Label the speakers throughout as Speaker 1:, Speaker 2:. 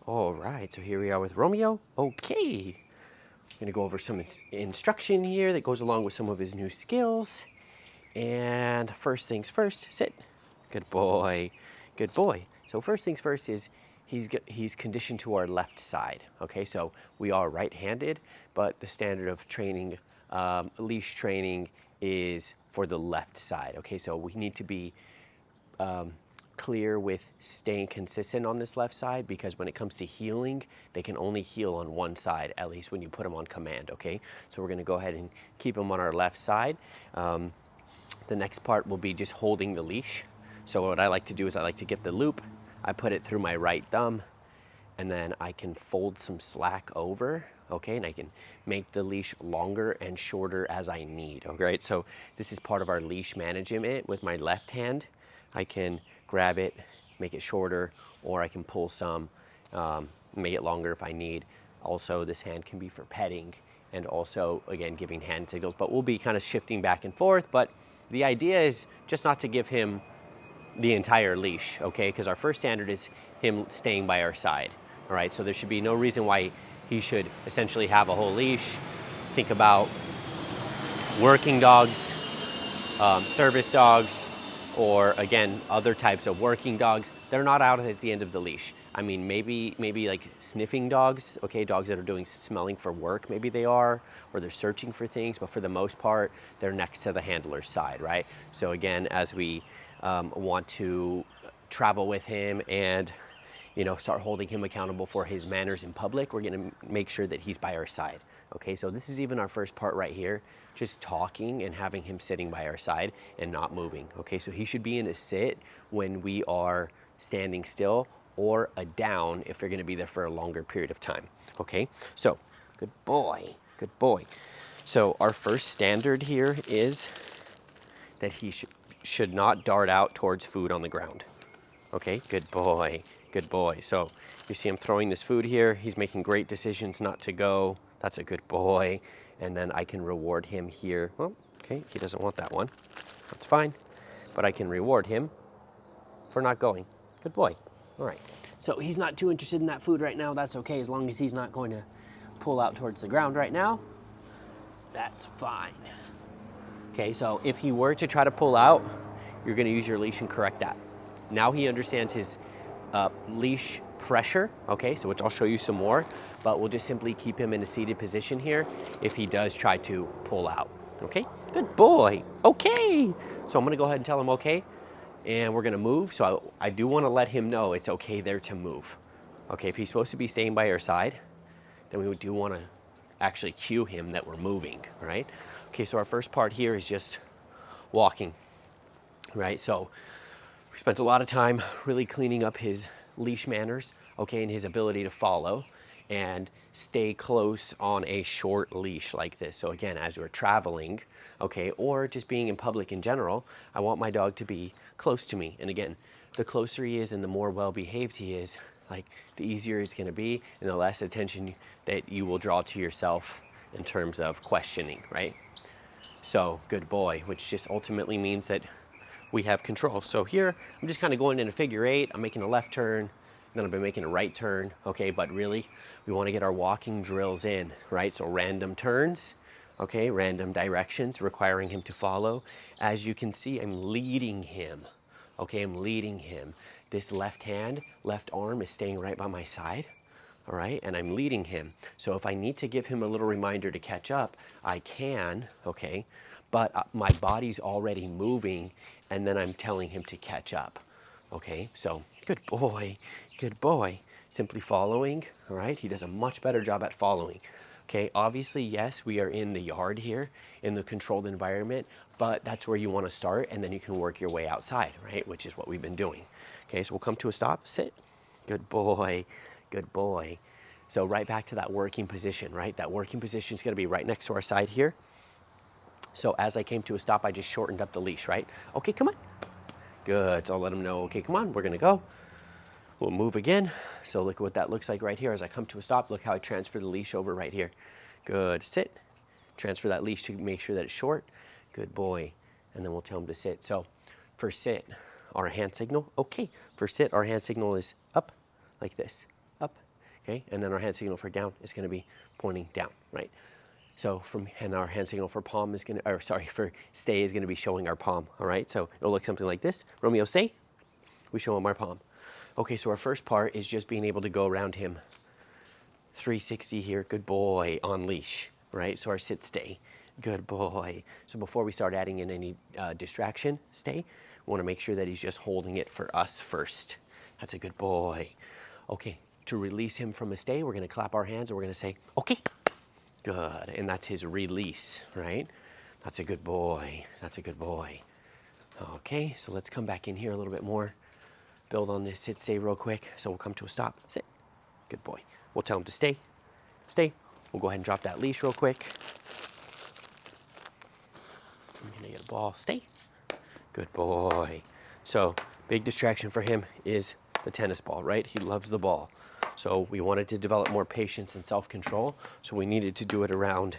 Speaker 1: All right, so here we are with Romeo. Okay, I'm gonna go over some instruction here that goes along with some of his new skills. And first things first, sit. Good boy, good boy. So first things first is he's conditioned to our left side. Okay, so we are right-handed, but the standard of training, leash training, is for the left side. Okay, so we need to be clear with staying consistent on this left side, because when it comes to healing, they can only heal on one side, at least when you put them on command, okay? So we're gonna go ahead and keep them on our left side. The next part will be just holding the leash. So what I like to do is I like to get the loop, I put it through my right thumb, and then I can fold some slack over, okay? And I can make the leash longer and shorter as I need, all right? So this is part of our leash management. With my left hand, I can grab it, make it shorter, or I can pull some, make it longer if I need. Also, this hand can be for petting and also, again, giving hand signals, but we'll be kind of shifting back and forth. But the idea is just not to give him the entire leash, okay? Because our first standard is him staying by our side, all right? So there should be no reason why he should essentially have a whole leash. Think about working dogs, service dogs, or again, other types of working dogs. They're not out at the end of the leash. I mean, maybe like sniffing dogs, okay, dogs that are doing smelling for work, maybe they are, or they're searching for things, but for the most part, they're next to the handler's side, right? So again, as we want to travel with him and start holding him accountable for his manners in public, we're gonna make sure that he's by our side. Okay, so this is even our first part right here, just talking and having him sitting by our side and not moving. Okay, so he should be in a sit when we are standing still, or a down if you're gonna be there for a longer period of time. Okay, so good boy, good boy. So our first standard here is that he should not dart out towards food on the ground. Okay, good boy, good boy. So you see him throwing this food here. He's making great decisions not to go. That's a good boy. And then I can reward him here. Well, okay, he doesn't want that one. That's fine. But I can reward him for not going. Good boy. All right. So he's not too interested in that food right now. That's okay, as long as he's not going to pull out towards the ground right now. That's fine. Okay, so if he were to try to pull out, you're gonna use your leash and correct that. Now he understands his leash pressure, okay, so which I'll show you some more, but we'll just simply keep him in a seated position here if he does try to pull out, okay? Good boy, okay. So I'm gonna go ahead and tell him okay, and we're gonna move. So I do wanna let him know it's okay there to move. Okay, if he's supposed to be staying by our side, then we do wanna actually cue him that we're moving, right? Okay, so our first part here is just walking, right? So we spent a lot of time really cleaning up his leash manners, okay, and his ability to follow and stay close on a short leash like this. So again, as we're traveling, okay, or just being in public in general, I want my dog to be close to me. And again, the closer he is and the more well-behaved he is, like the easier it's gonna be and the less attention that you will draw to yourself in terms of questioning, right? So good boy, which just ultimately means that we have control. So here, I'm just kind of going in a figure eight. I'm making a left turn, then I've been making a right turn, okay? But really, we want to get our walking drills in, right? So random turns, okay? Random directions requiring him to follow. As you can see, I'm leading him, okay? I'm leading him. This left hand, left arm is staying right by my side, all right? And I'm leading him. So if I need to give him a little reminder to catch up, I can, okay? But my body's already moving, and then I'm telling him to catch up, okay? So good boy, good boy. Simply following, all right? He does a much better job at following, okay? Obviously, yes, we are in the yard here, in the controlled environment, but that's where you want to start, and then you can work your way outside, right? Which is what we've been doing. Okay, so we'll come to a stop, sit. Good boy, good boy. So right back to that working position, right? That working position is going to be right next to our side here. So as I came to a stop, I just shortened up the leash, right? Okay, come on. Good, so I'll let him know, okay, come on, we're gonna go. We'll move again. So look at what that looks like right here. As I come to a stop, look how I transfer the leash over right here. Good, sit. Transfer that leash to make sure that it's short. Good boy. And then we'll tell him to sit. So for sit, our hand signal, okay. For sit, our hand signal is up, like this, up. okay? And then our hand signal for down is gonna be pointing down, right? So and our hand signal for palm is gonna, or sorry, for stay is gonna be showing our palm, all right? So it'll look something like this. Romeo, stay. We show him our palm. Okay, so our first part is just being able to go around him 360 here, good boy, on leash, right? So our sit, stay, good boy. So before we start adding in any distraction, stay, we wanna make sure that he's just holding it for us first. That's a good boy. Okay, to release him from a stay, we're gonna clap our hands and we're gonna say, okay. Good, and that's his release, right? That's a good boy, that's a good boy. Okay, so let's come back in here a little bit more. Build on this sit, stay real quick. So we'll come to a stop, sit, good boy. We'll tell him to stay, stay. We'll go ahead and drop that leash real quick. I'm gonna get a ball, stay, good boy. So big distraction for him is the tennis ball, right? He loves the ball. So we wanted to develop more patience and self-control, so we needed to do it around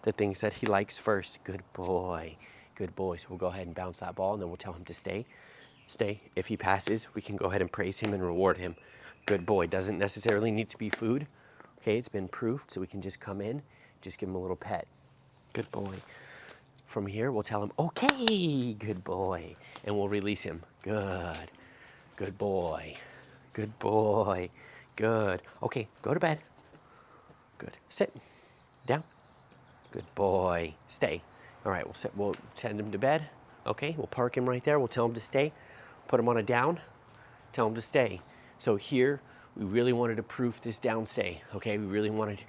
Speaker 1: the things that he likes first. Good boy, good boy. So we'll go ahead and bounce that ball, and then we'll tell him to stay, stay. If he passes, we can go ahead and praise him and reward him. Good boy. Doesn't necessarily need to be food. Okay, it's been proofed, so we can just come in, just give him a little pet. Good boy. From here, we'll tell him, okay, good boy, and we'll release him. Good, good boy, good boy. Good. Okay, go to bed. Good. Sit. Down. Good boy. Stay. All right, we'll send him to bed. Okay, we'll park him right there. We'll tell him to stay. Put him on a down. Tell him to stay. So here, we really wanted to proof this down stay. Okay, we really wanted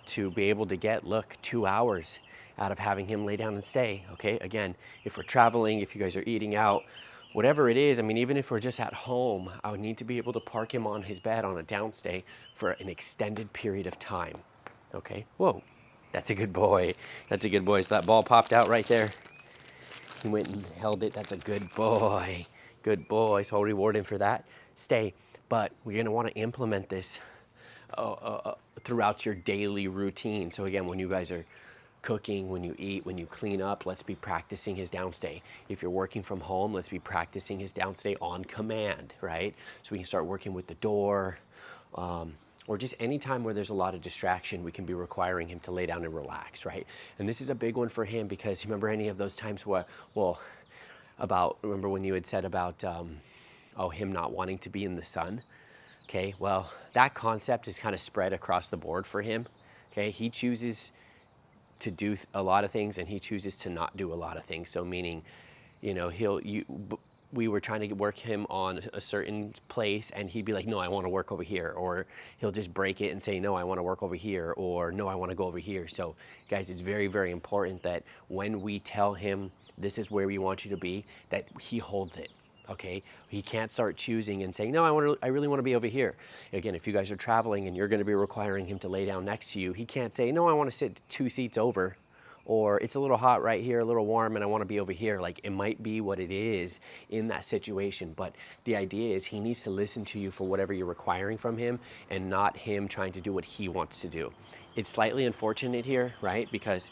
Speaker 1: to be able to get, look, 2 hours out of having him lay down and stay. Okay, again, if we're traveling, if you guys are eating out, whatever it is, I mean, even if we're just at home, I would need to be able to park him on his bed on a downstay for an extended period of time. Okay, whoa, that's a good boy. That's a good boy. So that ball popped out right there. He went and held it. That's a good boy. Good boy. So I'll reward him for that. Stay. But we're gonna wanna implement this throughout your daily routine. So again, when you guys are cooking, when you eat, when you clean up, let's be practicing his downstay. If you're working from home, let's be practicing his downstay on command, right? So we can start working with the door, or just any time where there's a lot of distraction, we can be requiring him to lay down and relax, right? And this is a big one for him because you remember any of those times where, remember when you had said about, him not wanting to be in the sun? Okay, well, that concept is kind of spread across the board for him. Okay, he chooses to do a lot of things and he chooses to not do a lot of things. So meaning, you know, we were trying to work him on a certain place and he'd be like, no, I want to work over here. Or he'll just break it and say, no, I want to work over here. Or no, I want to go over here. So guys, it's very, very important that when we tell him this is where we want you to be, that he holds it. Okay, he can't start choosing and saying, no, I really want to be over here. Again, if you guys are traveling and you're going to be requiring him to lay down next to you, he can't say, no, I want to sit 2 seats over, or it's a little hot right here, a little warm, and I want to be over here. Like, it might be what it is in that situation, but the idea is he needs to listen to you for whatever you're requiring from him and not him trying to do what he wants to do. It's slightly unfortunate here, right? Because,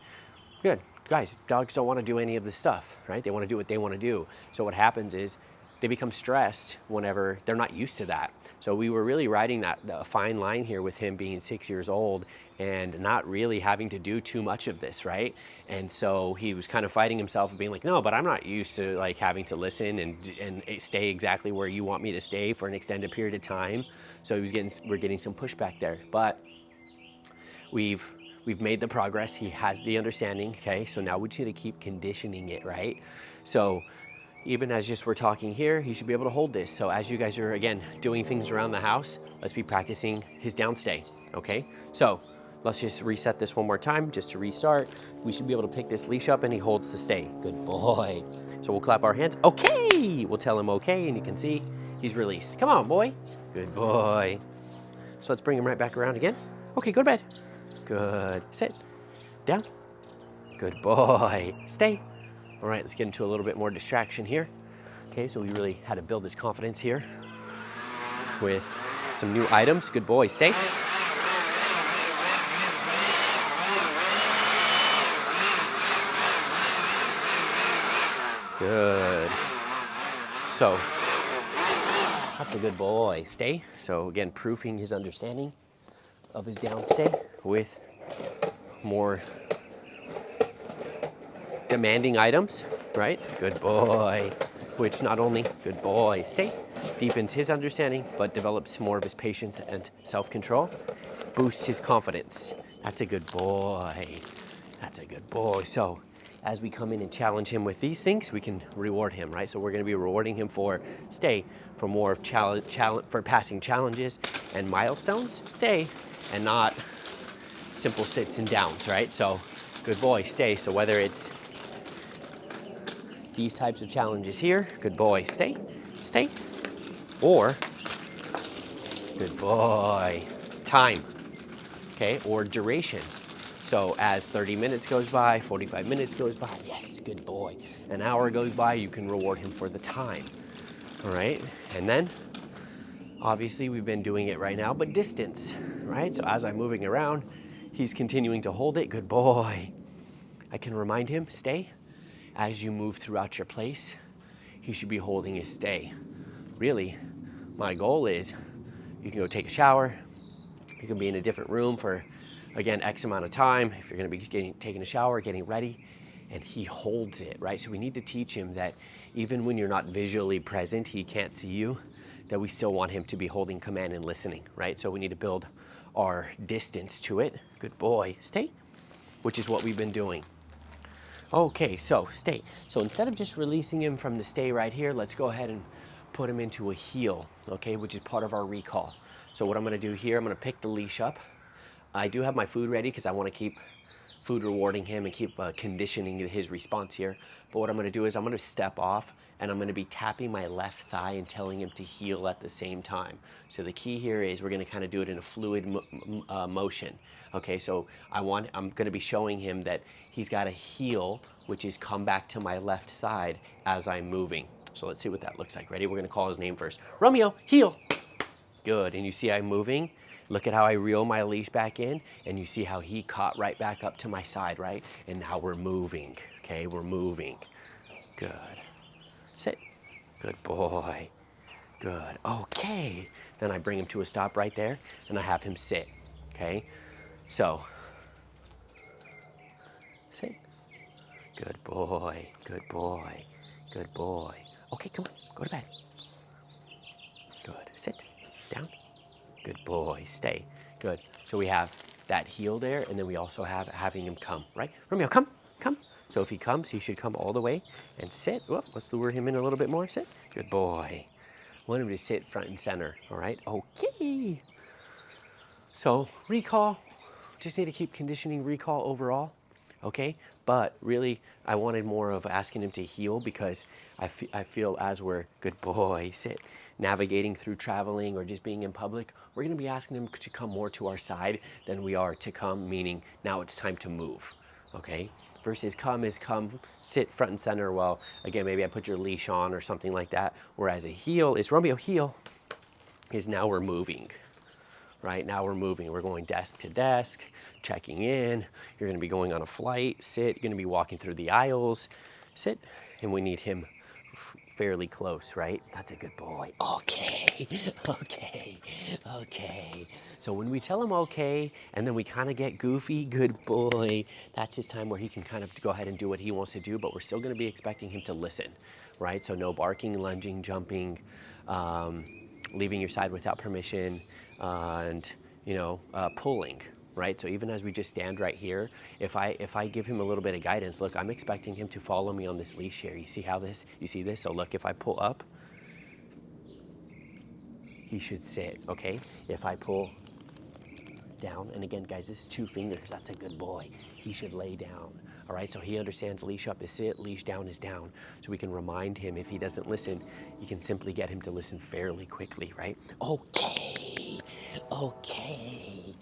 Speaker 1: good, guys, dogs don't want to do any of this stuff, right? They want to do what they want to do. So what happens is, they become stressed whenever they're not used to that. So we were really riding that fine line here with him being 6 years old and not really having to do too much of this, right? And so he was kind of fighting himself and being like, no, but I'm not used to like having to listen and stay exactly where you want me to stay for an extended period of time. So we're getting some pushback there, but we've made the progress. He has the understanding, okay? So now we just need to keep conditioning it, right? So even as just we're talking here, he should be able to hold this. So as you guys are, again, doing things around the house, let's be practicing his downstay, okay? So let's just reset this one more time, just to restart. We should be able to pick this leash up and he holds the stay. Good boy. So we'll clap our hands. Okay, we'll tell him okay, and you can see he's released. Come on, boy. Good boy. So let's bring him right back around again. Okay, go to bed. Good. Sit. Down. Good boy. Stay. All right, let's get into a little bit more distraction here. Okay, so we really had to build his confidence here with some new items. Good boy, stay. Good. So, that's a good boy, stay. So again, proofing his understanding. of his downstay with more demanding items, right? Good boy. Which not only, good boy, stay, deepens his understanding, but develops more of his patience and self-control, boosts his confidence. That's a good boy. That's a good boy. So as we come in and challenge him with these things, we can reward him, right? So we're gonna be rewarding him for stay, for more of for passing challenges and milestones, stay, and not simple sits and downs, right? So good boy, stay. So whether it's these types of challenges here, good boy, stay, stay, or good boy, time, okay, or duration. So as 30 minutes goes by, 45 minutes goes by, yes, good boy. An hour goes by, you can reward him for the time, all right? And then, obviously we've been doing it right now, but distance, right? So as I'm moving around, he's continuing to hold it, good boy. I can remind him, stay. As you move throughout your place, he should be holding his stay. Really, my goal is you can go take a shower, you can be in a different room for, again, X amount of time. If you're gonna be taking a shower, getting ready, and he holds it, right? So we need to teach him that even when you're not visually present, he can't see you, that we still want him to be holding command and listening, right? So we need to build our distance to it. Good boy, stay, which is what we've been doing. Okay, so stay. So instead of just releasing him from the stay right here, let's go ahead and put him into a heel, okay, which is part of our recall. So what I'm gonna do here, I'm gonna pick the leash up. I do have my food ready because I wanna keep food rewarding him and keep conditioning his response here. But what I'm gonna do is I'm gonna step off and I'm gonna be tapping my left thigh and telling him to heel at the same time. So the key here is we're gonna kind of do it in a fluid motion. Okay, so I'm gonna be showing him that he's gotta heel, which is come back to my left side as I'm moving. So let's see what that looks like. Ready? We're gonna call his name first. Romeo, heel. Good, and you see I'm moving. Look at how I reel my leash back in, and you see how he caught right back up to my side, right? And now we're moving, okay? We're moving. Good. Sit. Good boy. Good. Okay. Then I bring him to a stop right there, and I have him sit, okay? So, sit. Good boy. Good boy. Good boy. Okay, come on. Go to bed. Good. Sit. Down. Good boy, stay. Good. So we have that heel there, and then we also have having him come, right? Romeo, come, come. So if he comes, he should come all the way and sit. Whoop, let's lure him in a little bit more. Sit. Good boy. Want him to sit front and center, all right? Okay. So recall, just need to keep conditioning recall overall, okay? But really, I wanted more of asking him to heel because I feel as we're, good boy, sit, navigating through traveling or just being in public, we're gonna be asking him to come more to our side than we are to come, meaning now it's time to move, okay? Versus come is come, sit front and center. Well, again, maybe I put your leash on or something like that. Whereas a heel is, Romeo, heel, is now we're moving, right? Now we're moving. We're going desk to desk, checking in. You're gonna be going on a flight, sit. You're gonna be walking through the aisles, sit. And we need him fairly close, right? That's a good boy. Okay, okay, okay. So when we tell him okay, and then we kind of get goofy, good boy, that's his time where he can kind of go ahead and do what he wants to do, but we're still gonna be expecting him to listen, right? So no barking, lunging, jumping, leaving your side without permission, and pulling, right? So even as we just stand right here, if I give him a little bit of guidance, look, I'm expecting him to follow me on this leash here. You see you see this? So look, if I pull up, he should sit, okay? If I pull down, and again, guys, this is 2 fingers, that's a good boy. He should lay down, all right? So he understands leash up is sit, leash down is down. So we can remind him if he doesn't listen, you can simply get him to listen fairly quickly, right? Okay, okay,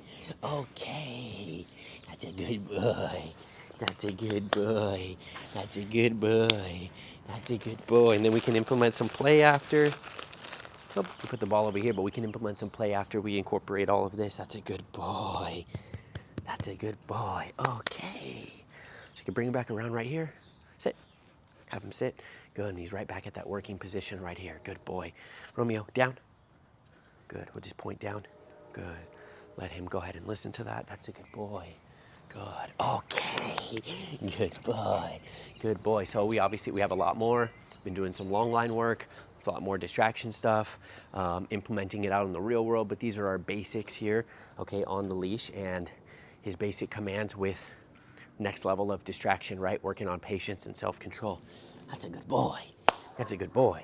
Speaker 1: okay. That's a good boy. That's a good boy. That's a good boy. That's a good boy. And then we can implement some play after. Oh, we put the ball over here, but we can implement some play after we incorporate all of this. That's a good boy. That's a good boy. Okay. So you can bring him back around right here. Sit. Have him sit. Good, and he's right back at that working position right here. Good boy. Romeo, down. Good, we'll just point down. Good. Let him go ahead and listen to that. That's a good boy. Good. Okay. Good boy. Good boy. So we have a lot more. Been doing some long line work, a lot more distraction stuff, implementing it out in the real world. But these are our basics here, okay, on the leash, and his basic commands with next level of distraction, right? Working on patience and self-control. That's a good boy. That's a good boy.